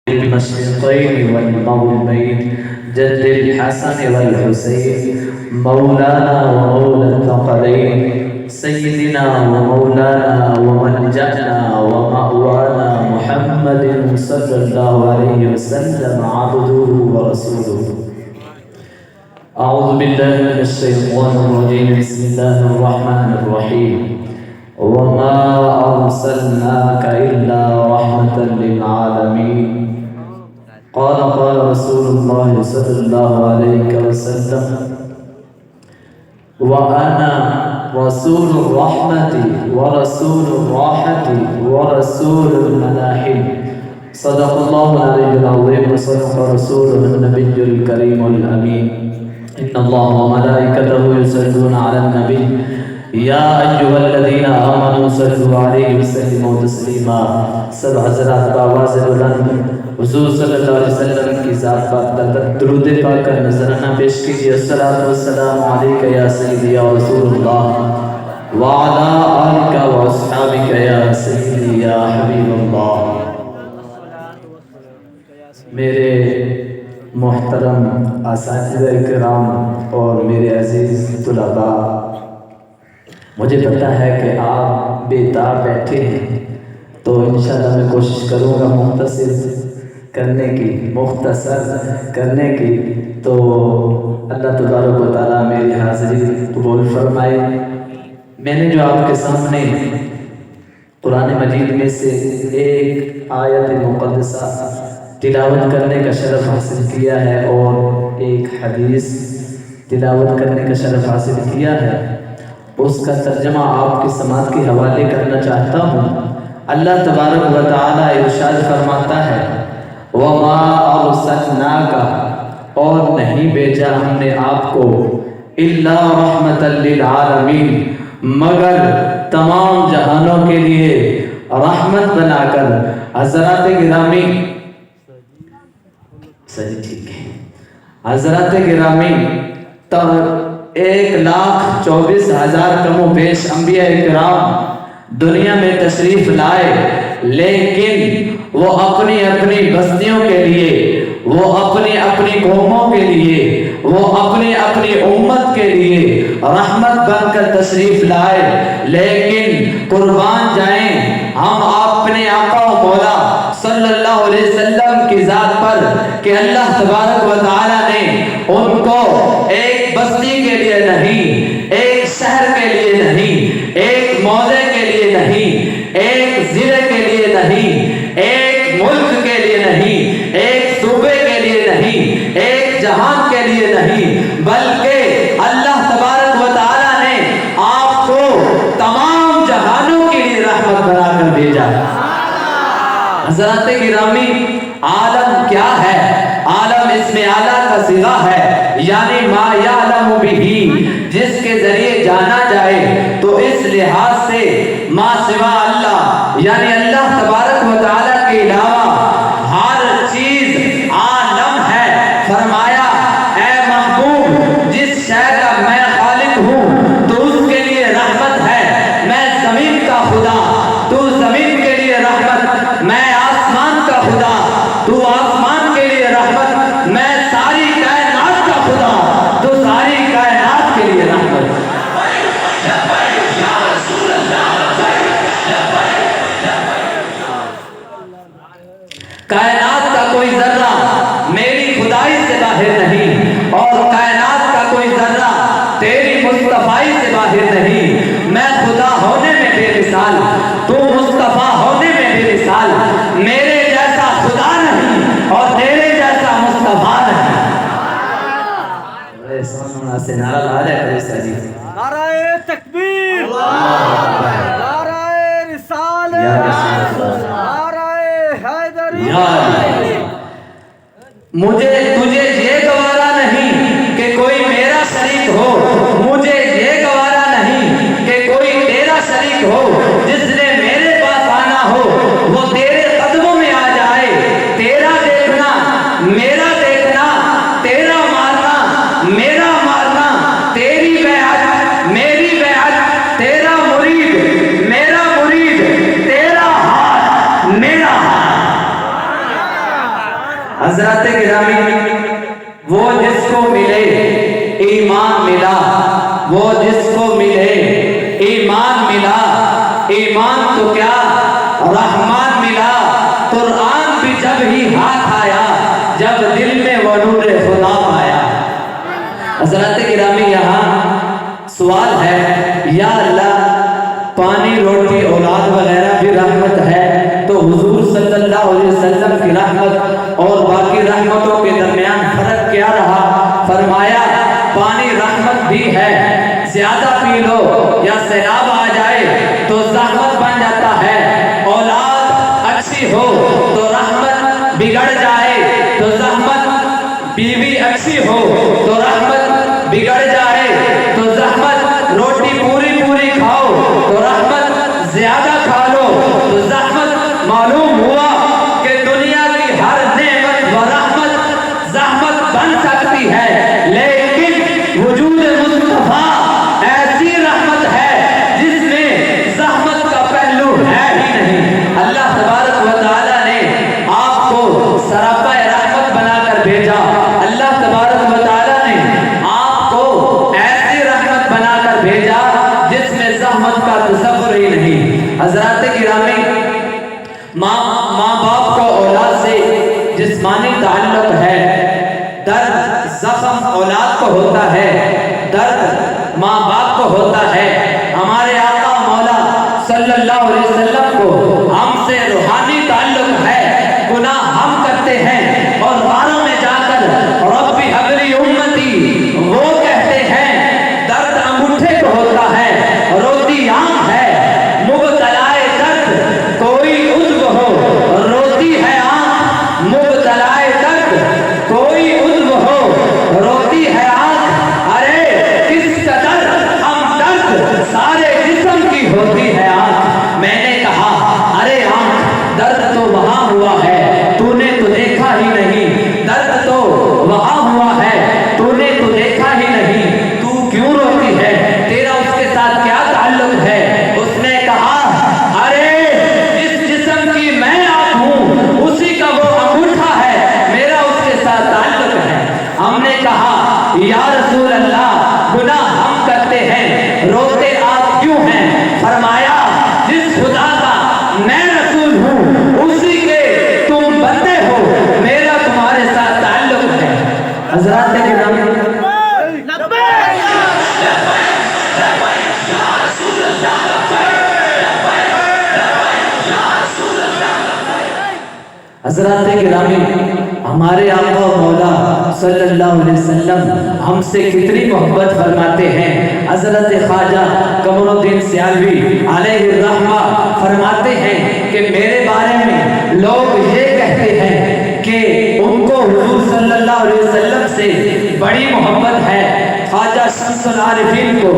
المشرقين والمغربين جد الحسن والحسين مولانا ومولى الثقلين سيدنا ومولانا وملجأنا ومأوانا محمد صلى الله عليه وسلم عبده ورسوله. أعوذ بالله من الشيطان الرجيم. بسم الله الرحمن الرحيم. وما أرسلناك إلا رحمة للعالمين. قال رسول الله صلى الله عليه وسلم: وأنا رسول الرحمة ورسول الراحة ورسول الملاحم. صدق الله العلي العظيم وصدق رسوله النبي الكريم الأمين. إن الله وملائكته يصلون على النبي یا ایها الذین آمنوا صلوا علیہ وسلموا تسلیما. سب حضرات بآواز بلند حضور صلی اللہ علیہ وسلم کی ذات پر درود پاک کا نذرانہ پیش کیجیے. الصلاۃ والسلام علیک یا سیدی یا رسول اللہ وعلی آلک واصحابک یا سیدی یا حبیب اللہ. میرے محترم اساتذہ کرام اور میرے عزیز طلباء، مجھے پتہ ہے کہ آپ بیدار بیٹھے ہیں، تو انشاءاللہ میں کوشش کروں گا مختصر کرنے کی. تو اللہ تبارک و تعالیٰ میری حاضری قبول فرمائے. میں نے جو آپ کے سامنے قرآن مجید میں سے ایک آیت مقدسہ تلاوت کرنے کا شرف حاصل کیا ہے اور ایک حدیث تلاوت کرنے کا شرف حاصل کیا ہے، اس کا ترجمہ آپ کی سماعت کے حوالے کرنا چاہتا ہوں. اللہ تبارک و تعالیٰ ارشاد فرماتا ہے: وَمَا أَرْسَلْنَاكَ، اور نہیں بھیجا ہم نے آپ کو، إِلَّا رَحْمَةً لِلْعَالَمِينَ، مگر تمام جہانوں کے لیے رحمت بنا کر. حضرات گرامی، صحیح ٹھیک ہے، حضرات گرامی، 1,24,000 کم و بیش انبیاء کرام دنیا میں تشریف لائے، لیکن وہ اپنی اپنی بستیوں کے لیے، وہ اپنی اپنی قوموں کے لیے، وہ اپنی اپنی امت کے لیے رحمت بن کر تشریف لائے. لیکن قربان جائیں ہم اپنے آقا و مولا صلی اللہ علیہ وسلم کی ذات پر کہ اللہ تبارک و تعالیٰ نے ان کو ایک بستی کے لیے نہیں، ایک شہر کے لیے نہیں، ایک موضع کے لیے نہیں، ایک ضلع کے لیے نہیں، ایک ملک کے لیے نہیں، ایک صوبے کے لیے نہیں، ایک جہان کے لیے نہیں، بلکہ اللہ تبارک و تعالیٰ نے آپ کو تمام جہانوں کے لیے رحمت بنا کر بھیجا. حضرات گرامی، عالم کیا ہے؟ عالم اسم اعلیٰ کا صیغہ ہے، یعنی ما یعلم بہ، جس کے ذریعے جانا جائے. تو اس لحاظ سے ما سوا اللہ، یعنی اللہ تبارک و تعالیٰ کے علاوہ ہر چیز عالم ہے. فرمایا: اے محبوب، جس شے کا میں خالق ہوں تو اس کے لیے رحمت ہے. میں زمین کا خدا، تو زمین کے لیے رحمت. میں آسمان کا خدا، تو آسمان کے لیے رحمت. میں ساری کائنات کا خدا، تو ساری کائنات کے لیے رحمت. کائنات کا کوئی ذرہ میری خدائی سے باہر نہیں، اور کائنات کا کوئی ذرہ تیری مصطفائی سے باہر نہیں. میں خدا ہونے میں بے مثال، تو مصطفیٰ ہونے میں بے مثال. میرے جیسا خدا نہیں اور تیرے جیسا مصطفیٰ نہیں. سونا سے نعرہ لا رہے کرے ساری. نعرہ تکبیر، نعرہ رسالت، نعرہ حیدری. مجھے تجھے یہ گوارا نہیں کہ کوئی میرا شریک ہو، مجھے یہ گوارا نہیں کہ کوئی تیرا شریک ہو. جس نے میرے پاس آنا ہو وہ تیرے قدموں میں آ جائے. تیرا دیکھنا میرا دیکھنا، تیرا مارنا میرا مارنا، تیری بیعت میری بیعت، تیرا مرید میرا مرید، تیرا ہاتھ میرا ہاتھ. حضرات گرامی، وہ جس کو ملے ایمان ملا، وہ جس کو ملے ایمان ملا، ایمان تو کیا رحمان ملا، قرآن بھی جب ہی ہاتھ آیا، جب دل میں وہ نور خدا آیا۔ حضرات گرامی، یہاں سوال ہے، یا اللہ پانی، روٹی، اولاد وغیرہ بھی رحمت ہے، تو حضور صلی اللہ علیہ وسلم کی رحمت اور باقی رحمتوں کے درمیان فرق کیا رہا؟ فرمایا پانی رحمت بھی ہے، زیادہ پی لو یا سیلاب آ جائے تو زحمت بن جاتا ہے، اولاد اچھی ہو تو رحمت بگڑ جائے تو زحمت، بیوی اچھی ہو تو رحمت بگڑ جائے تو زحمت، روٹی پوری پوری کھاؤ تو رحمت، زیادہ کھا لو تو زحمت۔ معلوم ہوا کہ دنیا کی ہر نعمت و رحمت زحمت بن سکتی ہے، لیکن وجود مصطفیٰ ایسی رحمت ہے جس میں زحمت کا پہلو ہے ہی نہیں۔ اللہ تبارک و تعالیٰ نے آپ کو سراپا رحمت بنا کر بھیجا، اللہ تبارک و تعالیٰ نے آپ کو ایسی رحمت بنا کر بھیجا جس میں زحمت کا تصور ہی نہیں۔ حضرات گرامی، ماں باپ کو اولاد سے جسمانی تعلق ہے، درد زخم اولاد کو ہوتا ہے، درد ماں باپ کو ہوتا ہے۔ ہمارے آقا مولا صلی اللہ علیہ وسلم کو ہم سے روحانی تعلق ہے، گناہ ہم کرتے ہیں اور غاروں میں جا کر رب ہب لی امتی وہ کہتے ہیں، درد انگوٹھے کو ہوتا ہے، روتی آنکھ ہے، مبتلائے درد کوئی عضو ہو، روتی ہے آنکھ، مبتلائے درد کوئی عضو ہو، روتی ہے آنکھ، ارے کس قدر ہم درد سارے جسم کی ہوتی ہے آنکھ۔ میں نے کہا ارے آنکھ، درد تو وہاں ہوا ہے، تو نے تو دیکھا ہی نہیں، درد تو وہاں ہوا ہے، تو نے تو دیکھا ہی نہیں، تو کیوں روتی ہے، تیرا اس کے ساتھ کیا تعلق ہے؟ اس نے کہا ارے جس جسم کی میں آپ ہوں اسی کا وہ انگوٹھا ہے، میرا اس کے ساتھ تعلق ہے۔ ہم نے کہا یا رسول اللہ گناہ ہم کرتے ہیں، روتے آپ کیوں ہیں؟ فرمایا جس خدا کا میں رسول ہوں اسی کے تم بندے ہو، میرا تمہارے ساتھ تعلق ہے۔ حضرات گرامی، حضرات گرامی، ہمارے آقا مولا صلی اللہ علیہ وسلم ہم سے کتنی محبت فرماتے ہیں۔ حضرت خواجہ قمر الدین سیالوی علیہ الرحمہ فرماتے ہیں کہ میرے بارے میں لوگ یہ کہتے ہیں کہ ان کو حضور صلی اللہ علیہ وسلم سے بڑی محبت ہے، خواجہ شمس العارفین کو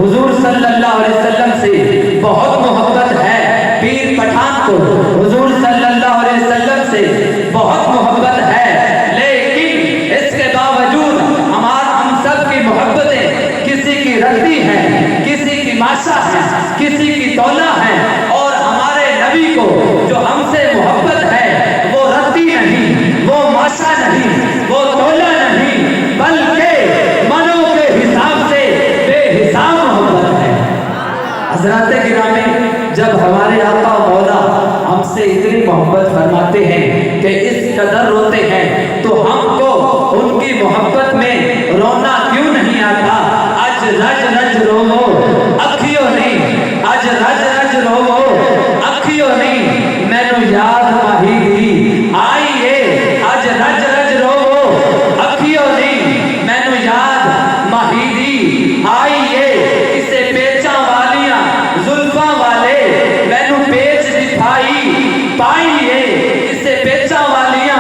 حضور صلی اللہ علیہ وسلم سے بہت محبت ہے، پیر پٹھان کو حضور صلی اللہ علیہ وسلم سے بہت محبت ہے، لیکن اس کے باوجود ہم سب کی محبتیں کسی کی ردی ہیں، کسی کی ماشا ہے، کسی کی تولا ہے، اور ہمارے نبی کو جو ہم سے محبت ہے وہ ردی نہیں، وہ ماشا نہیں، وہ تولا نہیں، بلکہ منوں کے حساب سے بے حساب محبت ہے۔ حضرات گرامی، جب ہمارے آقا مولا ہم سے اتنی محبت فرماتے ہیں کہ اس قدر روتے ہیں تو ہم کو ان کی محبت میں رونا کیوں نہیں آتا؟ اج رج رج روو اکھیوں نہیں، اج رج رج روو اکھیوں نہیں، مینوں یاد ماہی دی آئیے، اج رج رج روو اکھیوں نہیں، مینوں یاد ماہی دی آئیے، اسے پیچاں والیاں زلفاں والے مینوں پیچ دکھائی پائیے، اسے پیچاں والیاں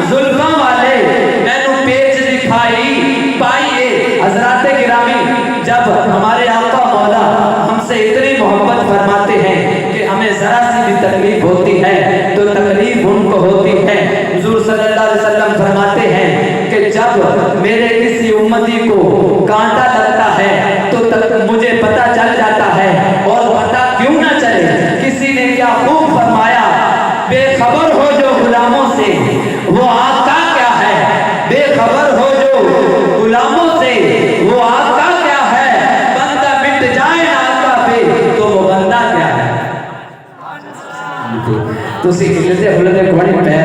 زلفاں والے مینوں پیچ دکھائی پائیے۔ حضرات گرامی، جب ہمارے آقا مولا ہم سے اتنی محبت فرماتے ہیں کہ ہمیں ذرا سی بھی تکلیف ہوتی ہے تو تکلیف ان کو ہوتی ہے۔ حضور صلی اللہ علیہ وسلم فرماتے ہیں کہ جب میرے کسی امتی کو کانٹا لگتا ہے تو مجھے پتہ چل جاتا ہے، اور پتہ کیوں نہ چلے؟ کسی نے کیا خوب فرمایا، بے خبر ہو جو غلاموں سے وہ آقا کے تسی ہلدے ہلدے کوڑی پہ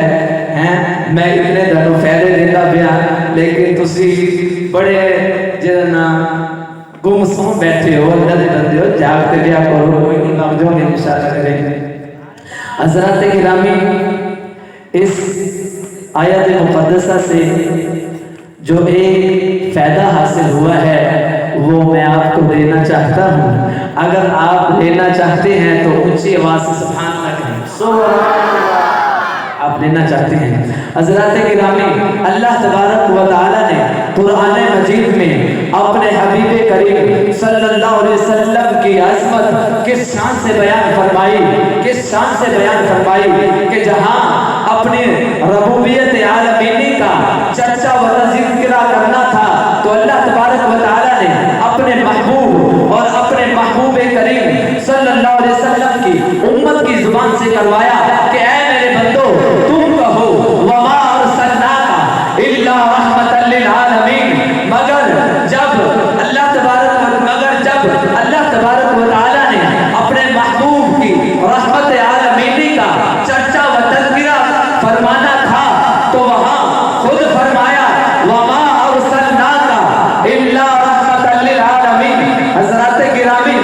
ہیں میں اتنے دنوں فائدے دیتا پیا لیکن تسی بڑے جنا گم سو بیٹھے ہو اللہ دے بندے ہو جاگتے بیا کرو کوئی نہیں کام جو میں انشاءاللہ کریں حضرات گرامی اس آیت مقدسہ سے جو ایک فائدہ حاصل ہوا ہے وہ میں آپ کو دینا چاہتا ہوں اگر آپ لینا چاہتے ہیں تو اونچی آواز سے سبحان اللہ کہیں آپ لینا چاہتے ہیں حضرات گرامی اللہ تبارک و تعالی نے قرآن مجید میں اپنے حبیب کریم صلی اللہ علیہ وسلم کی عظمت کس شان سے بیان فرمائی کس شان سے بیان فرمائی کہ جہاں اپنی ربوبیت عالمینی کا چرچا و تذکرہ کرنا تھا تو اللہ تبارک و تعالی نے اپنے محبوب اور اپنے محبوب کریم صلی اللہ علیہ وسلم کی امت کی زبان سے کروایا کہ اے میرے بندو تم کہو وما ارسلناک الا رحمۃ للعالمین مگر جب اللہ تبارک و تعالی نے اپنے محبوب کی رحمت عالمینی کا چرچا و تذکرہ فرمانا تھا تو وہاں خود فرمایا وما ارسلناک الا رحمۃ للعالمین حضرات گرامی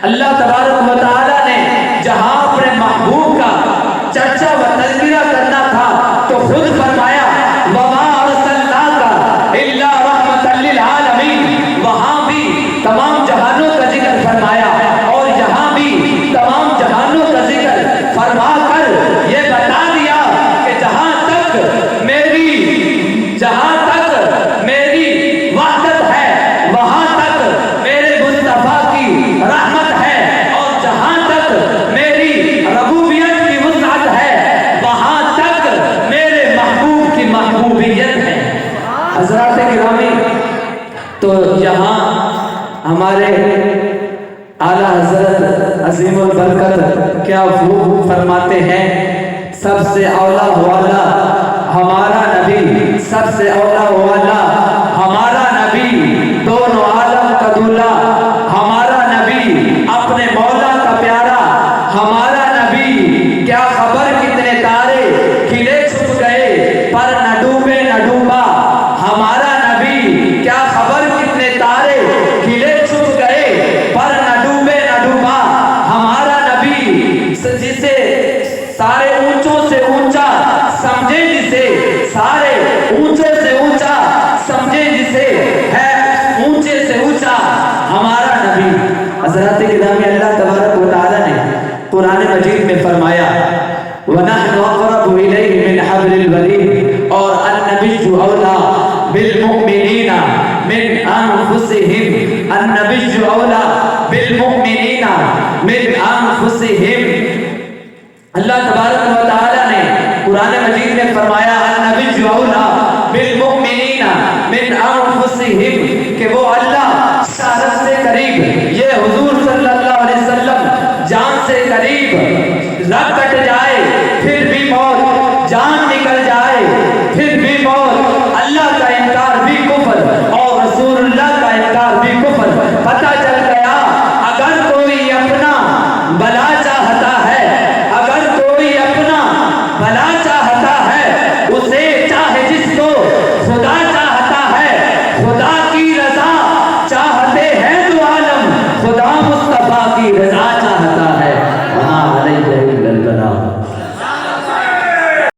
اللہ تبارک و تعالی نے جہاں اپنے محبوب کا چرچا و تذکرہ کرنا تھا تو خود فرمایا وما ارسلناک الا رحمۃ للعالمین وہاں بھی تمام جہانوں کا ذکر فرمایا اور یہاں بھی تمام جہانوں کا ذکر فرما کر یہ بتا دیا کہ جہاں تک میری وحدت ہے وہاں تک میرے مصطفیٰ کی رحمت ہے اور جہاں تک میری ربوبیت کی وسعت ہے وہاں تک میرے محبوب کی محبوبیت ہے حضرات گرامی تو یہاں ہمارے اعلیٰ حضرت عظیم البرکت کیا خوب فرماتے ہیں سب سے اولا والا ہمارا نبی سب سے اولا والا ہمارا نبی دونوں عالم کا دولہ ہمارا نبی اپنے مولا کا پیارا ہمارا نبی کیا خبر کتنے تارے کھلے چھپ گئے پر نہ ڈوبے نہ ڈوبا ہمارا نبی کیا خبر کتنے تارے کھلے چھپ گئے پر نہ ڈوبے نہ ڈوبا ہمارا نبی جسے سارے اونچوں سے اونچا سمجھے جسے سارے اونچوں سے اونچا سمجھے جسے ہے اونچے سے اونچا ہمارا نبی حضرات گرامی اللہ تبارک و تعالی نے قرآن مجید میں فرمایا وَنَحْنُ أَقْرَبُ إِلَيْهِ مِنْ حَبْلِ الْوَرِيدِ اور النبی اولا بالمؤمنین من انفسهم النبی اولا بالمؤمنین من انفسهم اللہ تبارک و تعالی نے قرآن مجید میں فرمایا النبی اولا بالمؤمنین من انفسهم کہ وہ اللہ شارت سے قریب یہ حضور صلی اللہ علیہ وسلم جان سے قریب رگ کٹ جائے پھر بھی موت جان نکل جائے پھر بھی موت اللہ کا انکار بھی کفر اور رسول اللہ کا انکار بھی کفر پتہ چل گیا اگر کوئی اپنا بلا چاہتا ہے اگر کوئی اپنا بلا چاہتا ہے اسے چاہے جس کو خدا چاہتا ہے خدا